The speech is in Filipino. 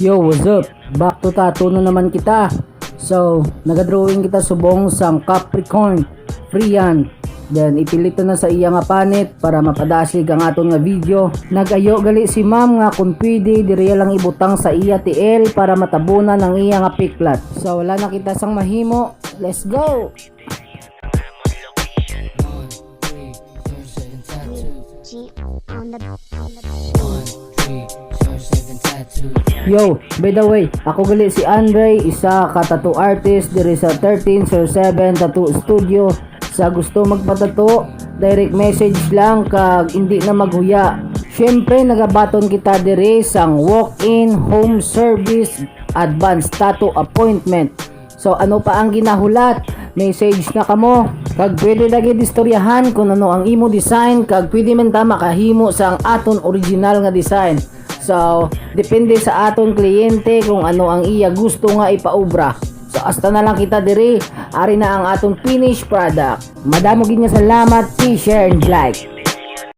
Yo, what's up? Back to tattoo na naman kita. So, nagadrawing kita subong sang Capricorn. Free yan. Then, ipilito na sa iya nga panit para mapadasig ang aton nga video. Nagayo gali si ma'am nga kung pwede, diriya lang ibutang sa iya TL para matabunan ang iya nga piklat. So, wala na kita sang mahimo. Let's go! Yo, by the way, ako gali si Andre, isa ka tattoo artist diri sa 1307 Tattoo Studio. Sa gusto magpatato, direct message lang kag hindi na maghuya. Syempre nagabaton kita diri sang walk-in home service advanced tattoo appointment. So ano pa ang ginahulat? Message na kamo kag pwede lagi distoryahan kung ano ang imo design kag pwede man ta makahimo sa ang aton original nga design. So depende sa aton kliyente kung ano ang iya gusto nga ipaobra. So hasta na lang kita diri, ari na ang aton finished product. Madamo gid nga salamat, share and like.